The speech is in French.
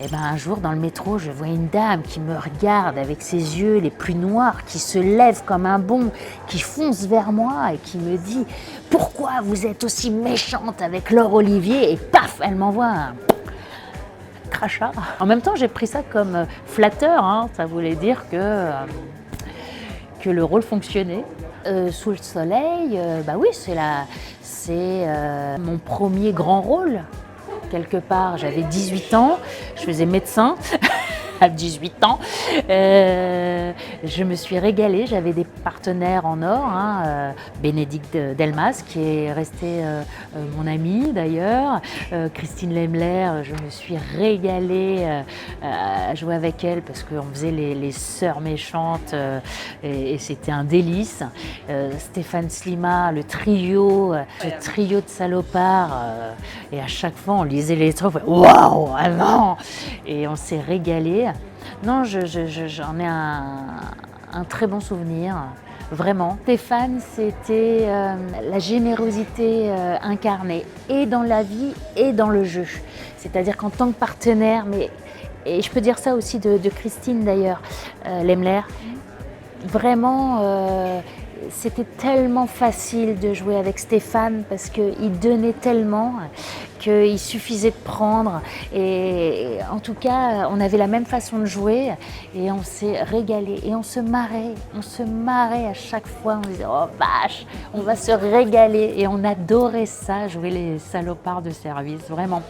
Et ben un jour dans le métro, je vois une dame qui me regarde avec ses yeux les plus noirs, qui se lève comme un bond, qui fonce vers moi et qui me dit « Pourquoi vous êtes aussi méchante avec Laure Olivier ?» Et paf, elle m'envoie un crachat. En même temps, j'ai pris ça comme flatteur, hein. Ça voulait dire que le rôle fonctionnait. Sous le soleil, bah oui, c'est mon premier grand rôle. Quelque part, j'avais 18 ans, je faisais médecin à 18 ans. Je me suis régalée, j'avais des partenaires en or, hein, Bénédicte Delmas qui est resté mon amie d'ailleurs, Christine Lemler, je me suis régalée à jouer avec elle parce qu'on faisait les sœurs méchantes et c'était un délice. Stéphane Slima, le trio de salopards, et à chaque fois on lisait les trucs, waouh, vraiment, et on s'est régalé. Non, j'en ai un très bon souvenir, vraiment. Stéphane, c'était la générosité incarnée, et dans la vie et dans le jeu. C'est-à-dire qu'en tant que partenaire, et je peux dire ça aussi de Christine d'ailleurs, Lemler, vraiment, c'était tellement facile de jouer avec Stéphane parce qu'il donnait tellement qu'il suffisait de prendre. Et en tout cas, on avait la même façon de jouer et on s'est régalé et on se marrait à chaque fois. On disait « Oh vache, on va se régaler » et on adorait ça, jouer les salopards de service, vraiment.